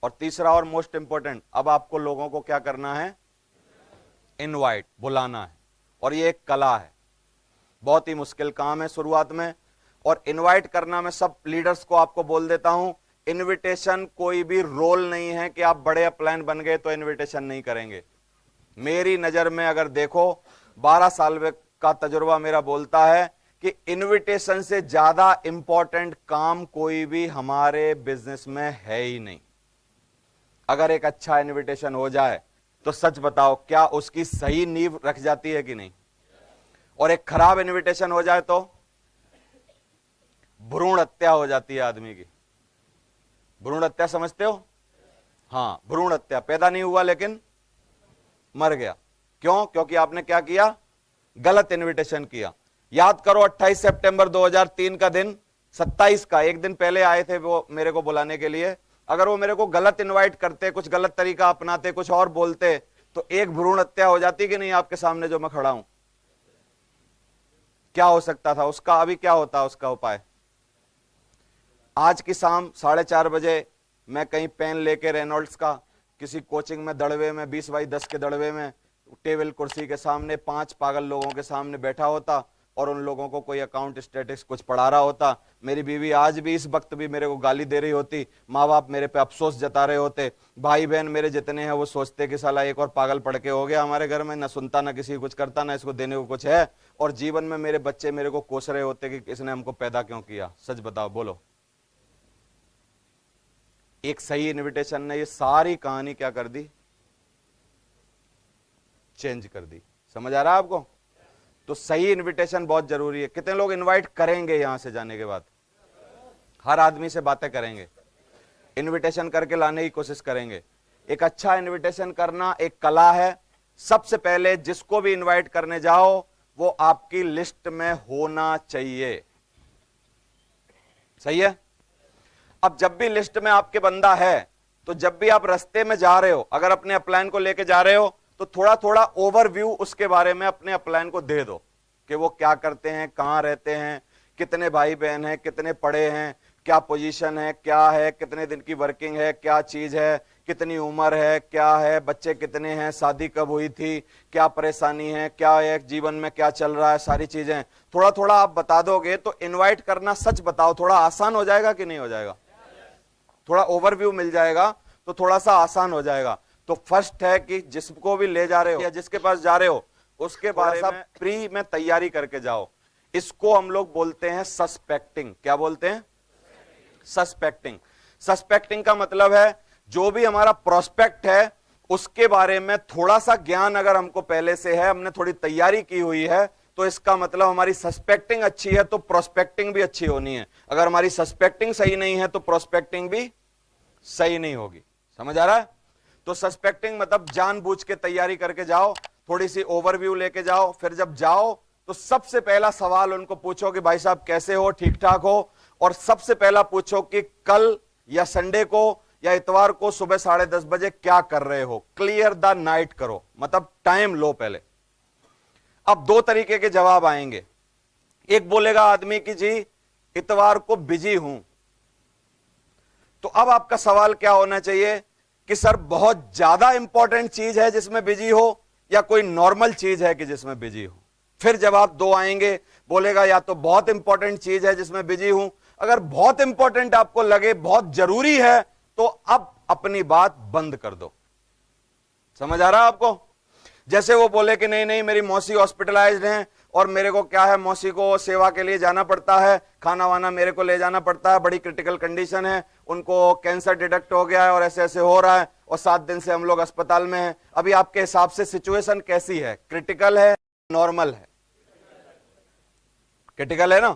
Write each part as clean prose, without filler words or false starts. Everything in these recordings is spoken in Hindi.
और तीसरा और मोस्ट इंपॉर्टेंट, अब आपको लोगों को क्या करना है, इनवाइट, बुलाना है। और ये एक कला है, बहुत ही मुश्किल काम है शुरुआत में। और इनवाइट करना, मैं सब लीडर्स को आपको बोल देता हूं, इनविटेशन कोई भी रोल नहीं है कि आप बड़े अपलाइन बन गए तो इनविटेशन नहीं करेंगे। मेरी नजर में अगर देखो, 12 साल का तजुर्बा मेरा बोलता है कि इनविटेशन से ज्यादा इंपॉर्टेंट काम कोई भी हमारे बिजनेस में है ही नहीं। अगर एक अच्छा इनविटेशन हो जाए तो सच बताओ, क्या उसकी सही नींव रख जाती है कि नहीं? और एक खराब इनविटेशन हो जाए तो भ्रूण हत्या हो जाती है आदमी की। भ्रूण हत्या समझते हो? हां, भ्रूण हत्या, पैदा नहीं हुआ लेकिन मर गया। क्यों? क्योंकि आपने क्या किया, गलत इनविटेशन किया। याद करो 28 सितंबर 2003 का दिन, 27 का, एक दिन पहले आए थे वो मेरे को बुलाने के लिए। अगर वो मेरे को गलत इनवाइट करते, कुछ गलत तरीका अपनाते, कुछ और बोलते, तो एक भ्रूण हत्या हो जाती कि नहीं आपके सामने जो मैं खड़ा हूं? क्या हो सकता था उसका? अभी क्या होता उसका उपाय? आज की शाम 4:30 बजे मैं कहीं पेन लेके रेनॉल्ड्स का किसी कोचिंग में दड़वे में 20x10 के दड़वे में टेबल कुर्सी के सामने 5 पागल लोगों के सामने बैठा होता और उन लोगों को कोई अकाउंट स्टेटिक्स कुछ पढ़ा रहा होता। मेरी बीवी आज भी इस वक्त भी मेरे को गाली दे रही होती, माँ बाप मेरे पे अफसोस जता रहे होते, भाई बहन मेरे जितने हैं वो सोचते कि साला एक और पागल पड़ के हो गया हमारे घर में, ना सुनता ना किसी को कुछ करता, ना इसको देने को कुछ है। और जीवन में मेरे बच्चे मेरे को कोस रहे होते कि इसने हमको पैदा क्यों किया। सच बताओ, बोलो। एक सही इनविटेशन ने ये सारी कहानी क्या कर दी, चेंज कर दी। समझ आ रहा है आपको? तो सही इनविटेशन बहुत जरूरी है। कितने लोग इनवाइट करेंगे यहां से जाने के बाद? हर आदमी से बातें करेंगे, इनविटेशन करके लाने की कोशिश करेंगे। एक अच्छा इनविटेशन करना एक कला है। सबसे पहले जिसको भी इनवाइट करने जाओ वो आपकी लिस्ट में होना चाहिए। सही है? अब जब भी लिस्ट में आपके बंदा है, तो जब भी आप रास्ते में जा रहे हो, अगर अपने अपलाइन को लेके जा रहे हो, तो थोड़ा थोड़ा ओवरव्यू उसके बारे में अपने अपलाइन को दे दो कि वो क्या करते हैं, कहां रहते हैं, कितने भाई बहन हैं, कितने पढ़े हैं, क्या पोजीशन है, क्या है, कितने दिन की वर्किंग है, क्या चीज है, कितनी उम्र है, क्या है, बच्चे कितने हैं, शादी कब हुई थी, क्या परेशानी है, क्या है जीवन में, क्या चल रहा है, सारी चीजें थोड़ा थोड़ा आप बता दोगे तो इनवाइट करना, सच बताओ, थोड़ा आसान हो जाएगा कि नहीं हो जाएगा? थोड़ा ओवरव्यू मिल जाएगा तो थोड़ा सा आसान हो जाएगा। तो फर्स्ट है कि जिसको भी ले जा रहे हो या जिसके पास जा रहे हो उसके बारे में प्री में तैयारी करके जाओ। इसको हम लोग बोलते हैं सस्पेक्टिंग। क्या बोलते हैं? सस्पेक्टिंग। सस्पेक्टिंग का मतलब है जो भी हमारा प्रोस्पेक्ट है उसके बारे में थोड़ा सा ज्ञान अगर हमको पहले से है, हमने थोड़ी तैयारी की हुई है, तो इसका मतलब हमारी सस्पेक्टिंग अच्छी है तो प्रोस्पेक्टिंग भी अच्छी होनी है। अगर हमारी सस्पेक्टिंग सही नहीं है तो प्रोस्पेक्टिंग भी सही नहीं होगी। समझ आ रहा है? तो सस्पेक्टिंग मतलब जानबूझ के तैयारी करके जाओ, थोड़ी सी ओवरव्यू लेके जाओ। फिर जब जाओ तो सबसे पहला सवाल उनको पूछो कि भाई साहब कैसे हो, ठीक ठाक हो? और सबसे पहला पूछो कि कल या संडे को या इतवार को सुबह 10:30 बजे क्या कर रहे हो। क्लियर द नाइट करो, मतलब टाइम लो पहले। अब 2 तरीके के जवाब आएंगे। एक बोलेगा आदमी कि जी इतवार को बिजी हूं, तो अब आपका सवाल क्या होना चाहिए कि सर बहुत ज्यादा इंपॉर्टेंट चीज है जिसमें बिजी हो या कोई नॉर्मल चीज है कि जिसमें बिजी हो। फिर जवाब 2 आएंगे, बोलेगा या तो बहुत इंपॉर्टेंट चीज है जिसमें बिजी हूं, अगर बहुत इंपॉर्टेंट आपको लगे, बहुत जरूरी है, तो अब अपनी बात बंद कर दो। समझ आ रहा है आपको? जैसे वो बोले कि नहीं नहीं मेरी मौसी हॉस्पिटलाइज्ड हैं और मेरे को क्या है, मौसी को सेवा के लिए जाना पड़ता है, खाना वाना मेरे को ले जाना पड़ता है, बड़ी क्रिटिकल कंडीशन है, उनको कैंसर डिटेक्ट हो गया है और ऐसे ऐसे हो रहा है और 7 दिन से हम लोग अस्पताल में हैं। अभी आपके हिसाब से सिचुएशन कैसी है? क्रिटिकल है, नॉर्मल है? क्रिटिकल है ना?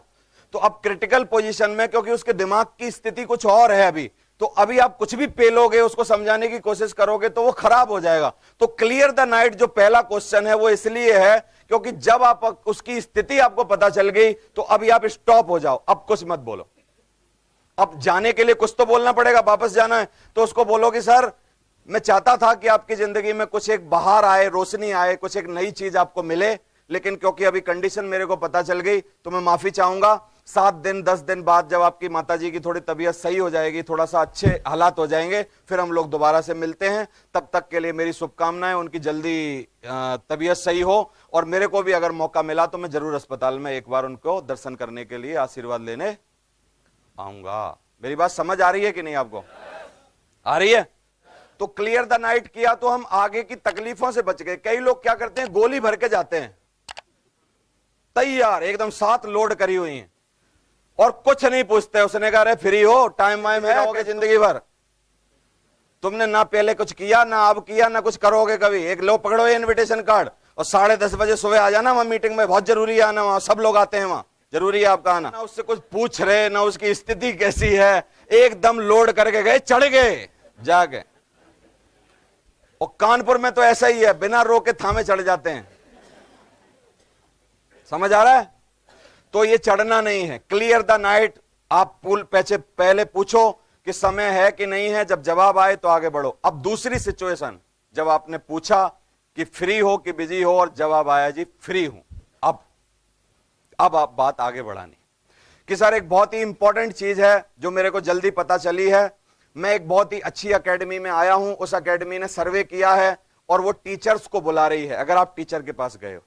तो अब क्रिटिकल पोजीशन में, क्योंकि उसके दिमाग की स्थिति कुछ और है अभी, तो अभी आप कुछ भी पेलोगे, उसको समझाने की कोशिश करोगे तो वो खराब हो जाएगा। तो क्लियर द नाइट जो पहला क्वेश्चन है वो इसलिए है क्योंकि जब आप उसकी स्थिति आपको पता चल गई तो अभी आप स्टॉप हो जाओ, अब कुछ मत बोलो। अब जाने के लिए कुछ तो बोलना पड़ेगा, वापस जाना है तो उसको बोलो कि सर मैं चाहता था कि आपकी जिंदगी में कुछ एक बाहर आए, रोशनी आए, कुछ एक नई चीज आपको मिले, लेकिन क्योंकि अभी कंडीशन मेरे को पता चल गई तो मैं माफी चाहूंगा। 7 दिन 10 दिन बाद जब आपकी माताजी की थोड़ी तबीयत सही हो जाएगी, थोड़ा सा अच्छे हालात हो जाएंगे, फिर हम लोग दोबारा से मिलते हैं। तब तक के लिए मेरी शुभकामनाएं, उनकी जल्दी तबीयत सही हो। और मेरे को भी अगर मौका मिला तो मैं जरूर अस्पताल में एक बार उनको दर्शन करने के लिए, आशीर्वाद लेने आऊंगा। मेरी बात समझ आ रही है कि नहीं आपको? आ रही है? तो क्लियर द नाइट किया तो हम आगे की तकलीफों से बच गए। कई लोग क्या करते हैं, गोली भर के जाते हैं, तैयार एकदम 7 लोड करी हुई हैं, और कुछ नहीं पूछते। उसने कहा, अरे फ्री हो, टाइम वाइम है, रहोगे जिंदगी भर। तुमने ना पहले कुछ किया, ना अब किया, ना कुछ करोगे कभी। एक लो पकड़ो ये इनविटेशन कार्ड और 10:30 बजे सुबह आ जाना, वहां मीटिंग में बहुत जरूरी है आना, वहां सब लोग आते हैं, वहां जरूरी है आपका आना। ना उससे कुछ पूछ रहे, ना उसकी स्थिति कैसी है, एकदम लोड करके गए, चढ़ गए जाके। और कानपुर में तो ऐसा ही है, बिना रोके थामे चढ़ जाते हैं। समझ आ रहा है? तो ये चढ़ना नहीं है। Clear the night. आप पहले पूछो कि समय है कि नहीं है, जब जवाब आए तो आगे बढ़ो। अब दूसरी सिचुएशन, जब आपने पूछा कि फ्री हो कि बिजी हो और जवाब आया जी फ्री हूं, अब आप बात आगे बढ़ानी कि सर एक बहुत ही इंपॉर्टेंट चीज है जो मेरे को जल्दी पता चली है। मैं एक बहुत ही अच्छी एकेडमी में आया हूं, उस एकेडमी ने सर्वे किया है और वो टीचर्स को बुला रही है। अगर आप टीचर के पास गए हो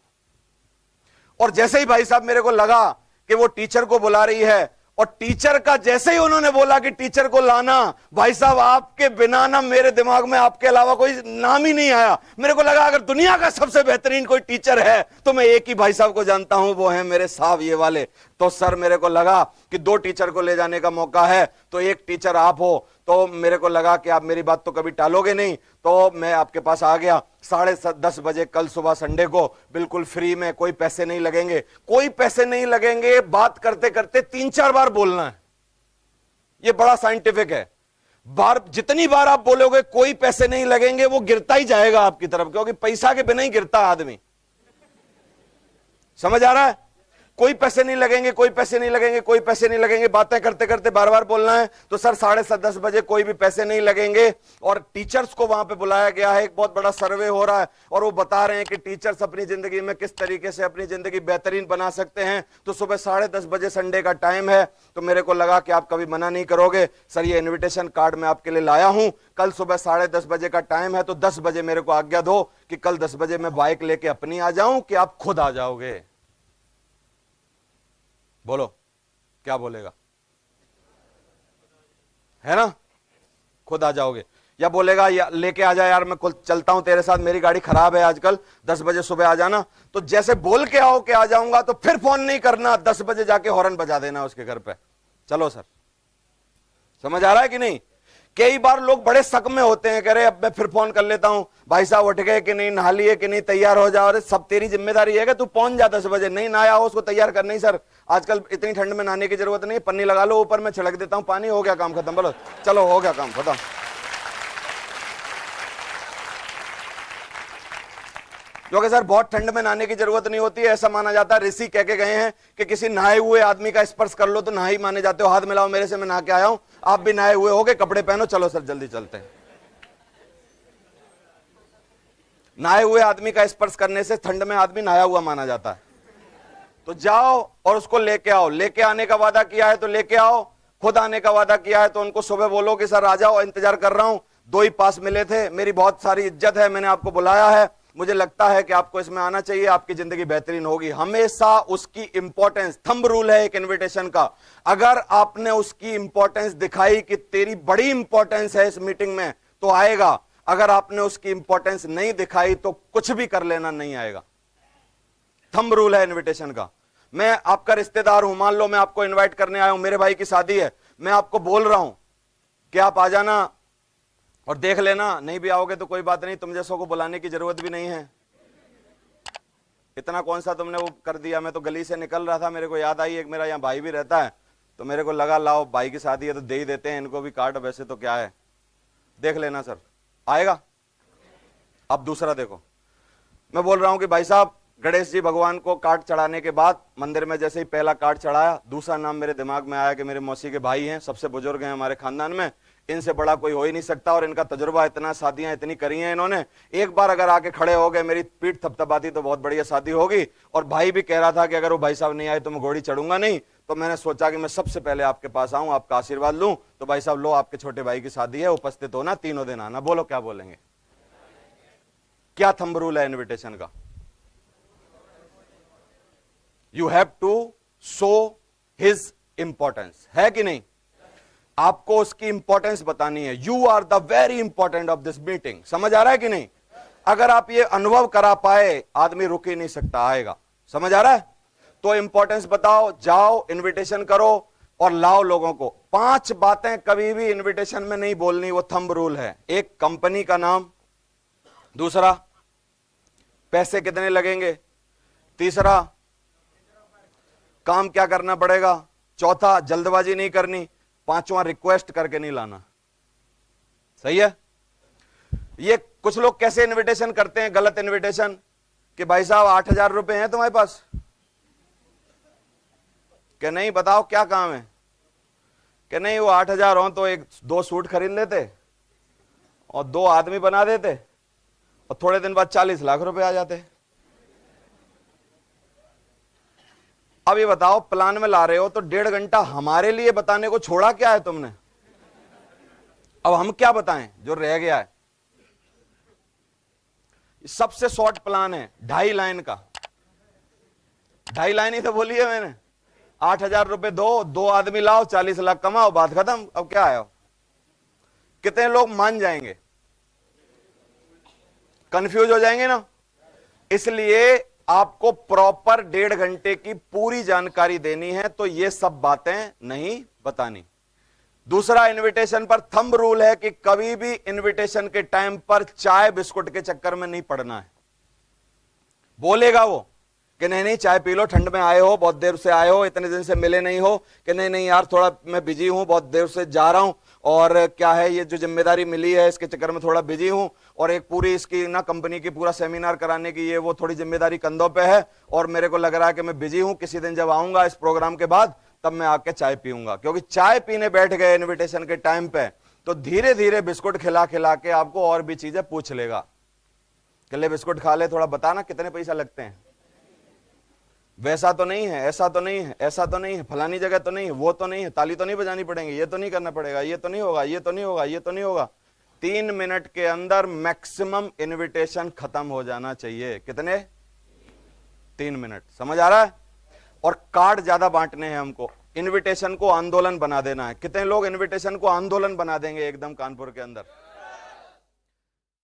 और जैसे ही भाई साहब मेरे को लगा कि वो टीचर को बुला रही है, और टीचर का जैसे ही उन्होंने बोला कि टीचर को लाना, भाई साहब आपके बिना ना मेरे दिमाग में आपके अलावा कोई नाम ही नहीं आया। मेरे को लगा अगर दुनिया का सबसे बेहतरीन कोई टीचर है तो मैं एक ही भाई साहब को जानता हूं, वो है मेरे साहब ये वाले। तो सर मेरे को लगा कि 2 टीचर को ले जाने का मौका है, तो एक टीचर आप हो, तो मेरे को लगा कि आप मेरी बात तो कभी टालोगे नहीं, तो मैं आपके पास आ गया। 10:30 बजे कल सुबह संडे को, बिल्कुल फ्री में, कोई पैसे नहीं लगेंगे, कोई पैसे नहीं लगेंगे। बात करते करते 3-4 बार बोलना है, ये बड़ा साइंटिफिक है। जितनी बार आप बोलोगे कोई पैसे नहीं लगेंगे, वो गिरता ही जाएगा आपकी तरफ, क्योंकि पैसा के बिना ही गिरता आदमी। समझ आ रहा है? कोई पैसे नहीं लगेंगे, कोई पैसे नहीं लगेंगे, कोई पैसे नहीं लगेंगे, बातें करते करते बार बार बोलना है। तो सर 10:30 बजे कोई भी पैसे नहीं लगेंगे। और टीचर्स को वहां पे बुलाया गया है, एक बहुत बड़ा सर्वे हो रहा है और वो बता रहे हैं कि टीचर्स अपनी जिंदगी में किस तरीके से अपनी जिंदगी बेहतरीन बना सकते हैं। तो सुबह 10:30 बजे संडे का टाइम है, तो मेरे को लगा कि आप कभी मना नहीं करोगे। सर ये इन्विटेशन कार्ड मैं आपके लिए लाया हूं, कल सुबह 10:30 बजे का टाइम है, तो 10 बजे मेरे को आज्ञा दो कि कल 10 बजे मैं बाइक लेके अपनी आ जाऊं कि आप खुद आ जाओगे। बोलो क्या बोलेगा? है ना? खुद आ जाओगे, या बोलेगा या लेके आ जा यार, मैं खुद चलता हूं तेरे साथ, मेरी गाड़ी खराब है आजकल, 10 बजे सुबह आ जाना। तो जैसे बोल के आओ कि आ जाऊंगा, तो फिर फोन नहीं करना, 10 बजे जाके हॉर्न बजा देना उसके घर पे। चलो सर, समझ आ रहा है कि नहीं? कई बार लोग बड़े शक में होते हैं, कह रहे अब मैं फिर फोन कर लेता हूं, भाई साहब उठ गए कि नहीं, नहा लिए कि नहीं, तैयार हो जाओ। अरे सब तेरी जिम्मेदारी है कि तू पहुंच जा 10 बजे, नहीं नहाया हो उसको तैयार कर। नहीं सर आजकल इतनी ठंड में नहाने की जरूरत नहीं, पन्नी लगा लो ऊपर, में छिड़क देता हूं पानी, हो गया काम खत्म। बोलो चलो हो गया काम खत्म। क्योंकि सर बहुत ठंड में नहाने की जरूरत नहीं होती है, ऐसा माना जाता है। ऋषि कह के गए हैं कि किसी नहाए हुए आदमी का स्पर्श कर लो तो नहाई माने जाते हो। हाथ मिलाओ मेरे से, मैं नहा के आया हूं, आप भी नहाए हुए होगे, कपड़े पहनो, चलो सर जल्दी चलते हैं। नहाए हुए आदमी का स्पर्श करने से ठंड में आदमी नहाया हुआ माना जाता है। तो जाओ और उसको लेके आओ। लेके आने का वादा किया है तो लेके आओ, खुद आने का वादा किया है तो उनको सुबह बोलो कि सर आ जाओ, इंतजार कर रहा हूं। 2 ही पास मिले थे, मेरी बहुत सारी इज्जत है, मैंने आपको बुलाया है, मुझे लगता है कि आपको इसमें आना चाहिए, आपकी जिंदगी बेहतरीन होगी। हमेशा उसकी इंपॉर्टेंस, थंब रूल है एक इनविटेशन का, अगर आपने उसकी इंपॉर्टेंस दिखाई कि तेरी बड़ी इंपॉर्टेंस है इस मीटिंग में, तो आएगा। अगर आपने उसकी इंपॉर्टेंस नहीं दिखाई तो कुछ भी कर लेना, नहीं आएगा। थंब रूल है इनविटेशन का। मैं आपका रिश्तेदार हूं, मान लो मैं आपको इनवाइट करने आया हूं, मेरे भाई की शादी है, मैं आपको बोल रहा हूं कि आप आ जाना और देख लेना, नहीं भी आओगे तो कोई बात नहीं, तुम जैसों को बुलाने की जरूरत भी नहीं है। इतना कौन सा तुमने वो कर दिया। मैं तो गली से निकल रहा था, मेरे को याद आई एक मेरा यहाँ भाई भी रहता है, तो मेरे को लगा लाओ भाई की शादी है तो दे ही देते हैं इनको भी कार्ड, वैसे तो क्या है, देख लेना सर आएगा। अब दूसरा देखो, मैं बोल रहा हूं कि भाई साहब गणेश जी भगवान को कार्ड चढ़ाने के बाद मंदिर में जैसे ही पहला कार्ड चढ़ाया, दूसरा नाम मेरे दिमाग में आया कि मेरे मौसी के भाई हैं, सबसे बुजुर्ग हैं हमारे खानदान में, इनसे बड़ा कोई हो ही नहीं सकता, और इनका तजुर्बा इतना, शादियां इतनी करी हैं इन्होंने, एक बार अगर आके खड़े हो गए, मेरी पीठ थपथपाती तो बहुत बढ़िया शादी होगी। और भाई भी कह रहा था कि अगर वो भाई साहब नहीं आए तो मैं घोड़ी चढ़ूंगा नहीं, तो मैंने सोचा कि मैं सबसे पहले आपके पास आऊं, आपका आशीर्वाद लूं। तो भाई साहब लो, आपके छोटे भाई की शादी है, उपस्थित होना, तीनों दिन आना। बोलो क्या बोलेंगे? क्या थंब रूल है इनविटेशन का? You have to show his importance, है कि नहीं? आपको उसकी इंपॉर्टेंस बतानी है। You are the very important of this meeting. समझ आ रहा है कि नहीं? अगर आप ये अनुभव करा पाए, आदमी रुक ही नहीं सकता, आएगा। समझ आ रहा है? तो इंपॉर्टेंस बताओ, जाओ, इनविटेशन करो और लाओ लोगों को। 5 बातें कभी भी इनविटेशन में नहीं बोलनी, वो थंब रूल है। एक, कंपनी का नाम। दूसरा, पैसे कितने लगेंगे। तीसरा, काम क्या करना पड़ेगा। चौथा, जल्दबाजी नहीं करनी। पांचवा, रिक्वेस्ट करके नहीं लाना। सही है? ये कुछ लोग कैसे इनविटेशन करते हैं, गलत इनविटेशन, कि भाई साहब 8,000 रुपए हैं तुम्हारे पास? कि नहीं, बताओ क्या काम है? कि नहीं, वो 8,000 हो तो 1-2 सूट खरीद लेते और 2 आदमी बना देते और थोड़े दिन बाद 40 लाख रुपए आ जाते। अब ये बताओ, प्लान में ला रहे हो तो 1.5 घंटा हमारे लिए बताने को छोड़ा क्या है तुमने? अब हम क्या बताएं जो रह गया है? सबसे शॉर्ट प्लान है 2.5 लाइन का। 2.5 लाइन ही तो बोली है मैंने। 8,000 रुपए दो, 2 आदमी लाओ, 40 लाख कमाओ, बात खत्म। अब क्या है? कितने लोग मान जाएंगे? कंफ्यूज हो जाएंगे ना। इसलिए आपको प्रॉपर 1.5 घंटे की पूरी जानकारी देनी है, तो ये सब बातें नहीं बतानी। दूसरा, इनविटेशन पर थंब रूल है कि कभी भी इनविटेशन के टाइम पर चाय बिस्कुट के चक्कर में नहीं पड़ना है। बोलेगा वो कि नहीं नहीं चाय पी लो, ठंड में आए हो, बहुत देर से आए हो, इतने दिन से मिले नहीं हो, कि नहीं नहीं यार थोड़ा मैं बिजी हूं, बहुत देर से जा रहा हूं, और क्या है ये जो जिम्मेदारी मिली है इसके चक्कर में थोड़ा बिजी हूं, और एक पूरी इसकी ना कंपनी की पूरा सेमिनार कराने की ये वो थोड़ी जिम्मेदारी कंधों पे है, और मेरे को लग रहा है कि मैं बिजी हूं, किसी दिन जब आऊंगा इस प्रोग्राम के बाद तब मैं आके चाय पीऊंगा। क्योंकि चाय पीने बैठ गए इन्विटेशन के टाइम पे तो धीरे धीरे बिस्कुट खिला खिला के आपको और भी चीजें पूछ लेगा कि ले बिस्कुट खा ले, थोड़ा बताना कितने पैसा लगते हैं, वैसा तो नहीं है, ऐसा तो नहीं है, ऐसा तो नहीं है, फलानी जगह तो नहीं है, वो तो नहीं है, ताली तो नहीं बजानी पड़ेगी, ये तो नहीं करना पड़ेगा, ये तो नहीं होगा, ये तो नहीं होगा, ये तो नहीं होगा। 3 मिनट के अंदर मैक्सिमम इनविटेशन खत्म हो जाना चाहिए। कितने? 3 मिनट। समझ आ रहा है? और कार्ड ज्यादा बांटने हैं हमको। इनविटेशन को आंदोलन बना देना है। कितने लोग इनविटेशन को आंदोलन बना देंगे एकदम कानपुर के अंदर?